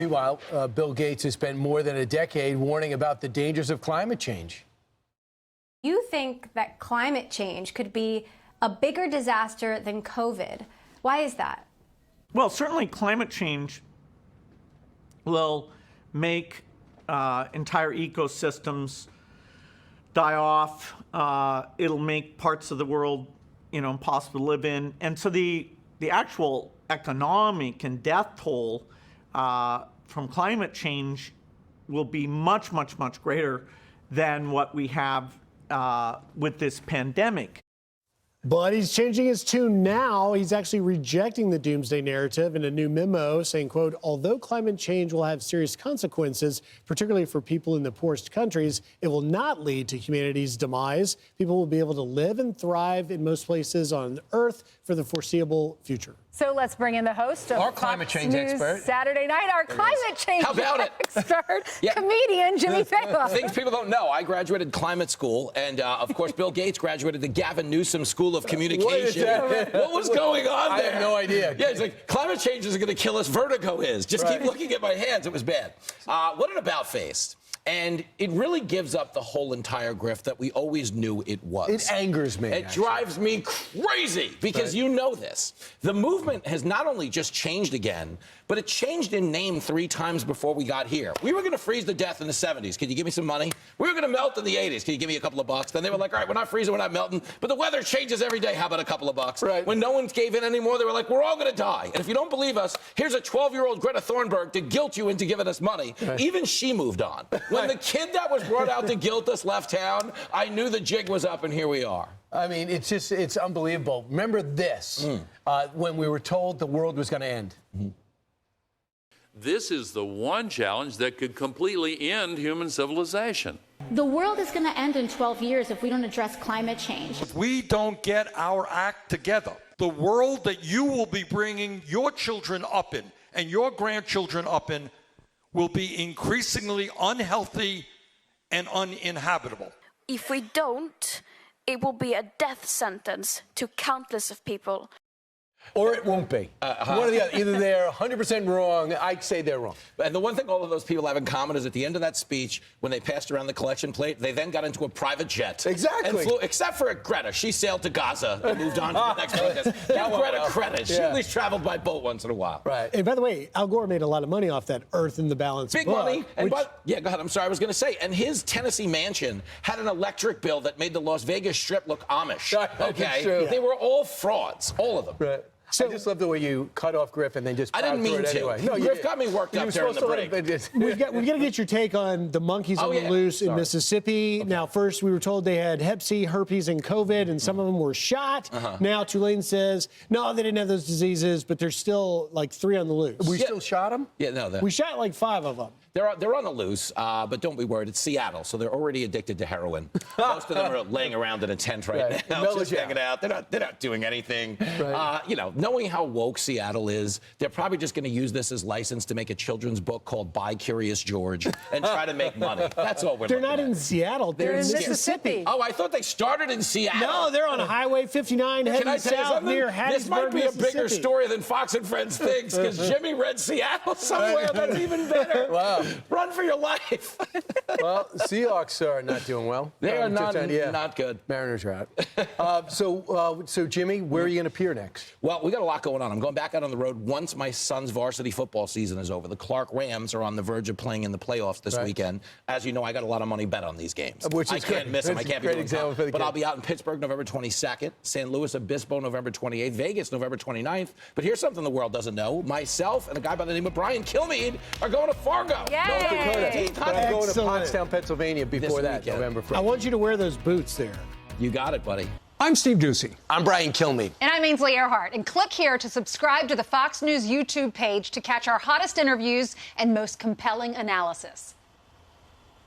Meanwhile, Bill Gates has spent more than a decade warning about the dangers of climate change. You think that climate change could be a bigger disaster than COVID. Why is that? Well, certainly climate change will make entire ecosystems die off. It'll make parts of the world, impossible to live in. And so the actual economic and death toll from climate change will be much, much, much greater than what we have with this pandemic. But he's changing his tune now. He's actually rejecting the doomsday narrative in a new memo saying, quote, although climate change will have serious consequences, particularly for people in the poorest countries, it will not lead to humanity's demise. People will be able to live and thrive in most places on Earth for the foreseeable future. So let's bring in the host of our climate change expert Saturday night, our climate change expert, Yeah. comedian Jimmy Failla. Things people don't know. I graduated climate school, and of course, Bill Gates graduated the Gavin Newsom School of Communication. What was going on there? I have no idea. Yeah, it's like climate change is going to kill us. Vertigo is. Just keep looking at my hands. It was bad. What an about-face. And it really gives up the whole entire grift that we always knew it was. It angers me. It drives me crazy because you know this. The movement has not only just changed again, but it changed in name 3 times before we got here. We were going to freeze to death in the 70s. Can you give me some money? We were going to melt in the 80s. Can you give me a couple of bucks? Then they were like, all right, we're not freezing, we're not melting, but the weather changes every day. How about a couple of bucks? Right. When no one gave in anymore, they were like, we're all going to die. And if you don't believe us, here's a 12-year-old Greta Thunberg to guilt you into giving us money. Even she moved on. When the kid that was brought out to guilt us left town, I knew the jig was up, and here we are. I mean, it's unbelievable. Remember this, when we were told the world was going to end. This is the one challenge that could completely end human civilization. The world is going to end in 12 years if we don't address climate change. If we don't get our act together, the world that you will be bringing your children up in and your grandchildren up in will be increasingly unhealthy and uninhabitable. If we don't, it will be a death sentence to countless of people. Or it won't be. One or the other. Either they're 100% wrong. I'd say they're wrong. And the one thing all of those people have in common is at the end of that speech, when they passed around the collection plate, they then got into a private jet. Exactly. And flew, except for Greta. She sailed to Gaza and moved on to the next protest. Give Greta credit. She at least traveled by boat once in a while. Right. And by the way, Al Gore made a lot of money off that Earth in the Balance Big book, money. And yeah, go ahead. I'm sorry. I was going to say, and his Tennessee mansion had an electric bill that made the Las Vegas Strip look Amish. Okay. True. They were all frauds. All of them. Right. So, I just love the way you cut off Griff and then just I didn't mean to. Anyway. No, Griff got me worked up during the break. We've got to get your take on the monkeys on the loose in Mississippi. Okay. Now, first, we were told they had Hep C, herpes, and COVID, and some of them were shot. Now, Tulane says, no, they didn't have those diseases, but there's still like 3 on the loose. We still shot them? Yeah, no. We shot like 5 of them. They're on the loose, but don't be worried. It's Seattle, so they're already addicted to heroin. Most of them are laying around in a tent right now, just hanging out. They're not doing anything. Right. Knowing how woke Seattle is, they're probably just going to use this as license to make a children's book called By Curious George and try to make money. That's all we're They're looking not in Seattle. They're in Mississippi. Oh, I thought they started in Seattle. No, they're on Highway 59 heading south near Hattiesburg, This might be a bigger story than Fox and Friends thinks, because Jimmy read Seattle somewhere. That's even better. Wow. Run for your life. Well, Seahawks are not doing well. They are not good. Mariners are out. So Jimmy, where are you going to appear next? Well, we got a lot going on. I'm going back out on the road once my son's varsity football season is over. The Clark Rams are on the verge of playing in the playoffs this weekend. As you know, I got a lot of money bet on these games. Which is I can't miss them. I can't be doing that. But I'll be out in Pittsburgh November 22nd, San Luis Obispo November 28th, Vegas November 29th. But here's something the world doesn't know. Myself and a guy by the name of Brian Kilmeade are going to Fargo. But I'm going to Pottstown, Pennsylvania before that, November 1st. I want you to wear those boots there. You got it, buddy. I'm Steve Ducey. I'm Brian Kilmeade. And I'm Ainsley Earhart. And click here to subscribe to the Fox News YouTube page to catch our hottest interviews and most compelling analysis.